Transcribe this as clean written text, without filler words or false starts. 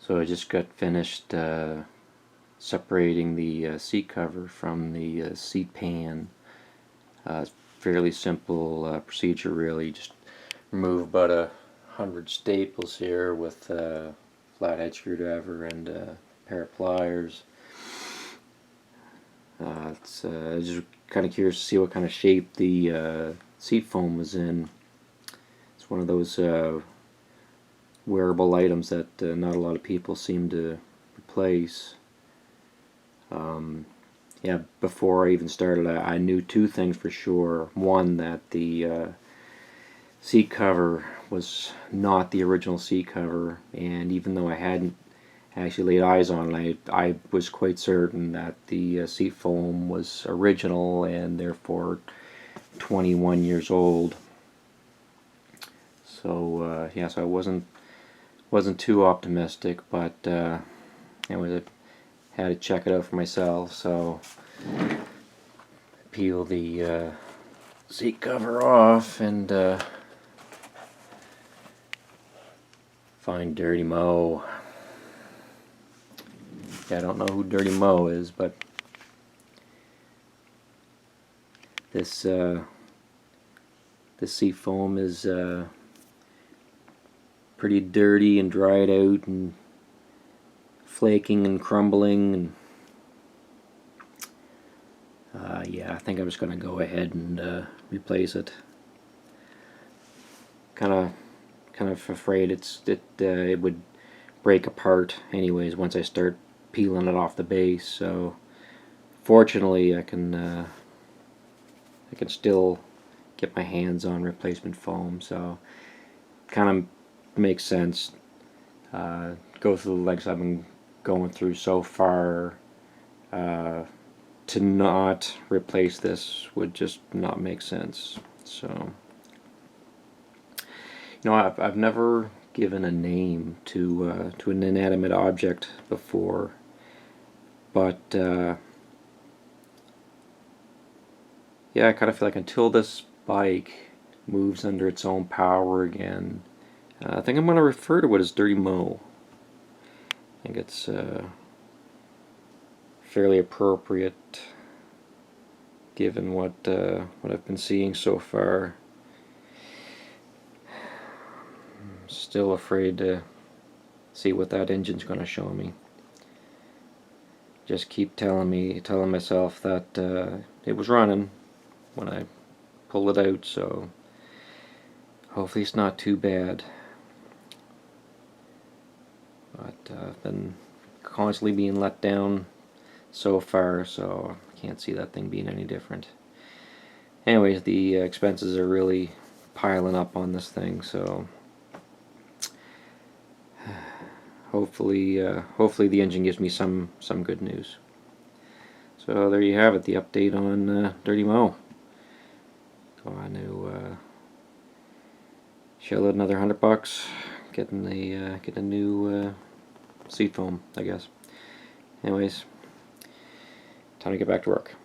So I just got finished separating the seat cover from the seat pan. It's fairly simple procedure, really. Just remove about 100 staples here with a flathead screwdriver and a pair of pliers. Just kind of curious to see what kind of shape the seat foam was in. It's one of those wearable items that not a lot of people seem to replace. Yeah, before I even started, I knew two things for sure. One, that the seat cover was not the original seat cover, and even though I hadn't actually laid eyes on it, I was quite certain that the seat foam was original and therefore 21 years old. So yeah, so I wasn't too optimistic, but anyways, I had to check it out for myself. So peel the seat cover off and find Dirty Mo. Yeah, I don't know who Dirty Mo is, but this seat foam is pretty dirty and dried out and flaking and crumbling, and yeah, I think I'm just going to go ahead and replace it. Kind of afraid it would break apart anyways once I start peeling it off the base. So fortunately, I can still get my hands on replacement foam. So kind of makes sense. Go through the lengths I've been going through so far. To not replace this would just not make sense. So, you know, I've never given a name to an inanimate object before, but yeah, I kind of feel like until this bike moves under its own power again, I think I'm going to refer to it as Dirty Mo. I think it's fairly appropriate given what I've been seeing so far. I'm still afraid to see what that engine's going to show me. Just keep telling myself that it was running when I pulled it out, so hopefully it's not too bad. But I've been constantly being let down so far, so I can't see that thing being any different. Anyways, the expenses are really piling up on this thing, so hopefully the engine gives me some good news. So there you have it, the update on Dirty Mo. Going to shell out another $100, get a new seat foam, I guess. Anyways, time to get back to work.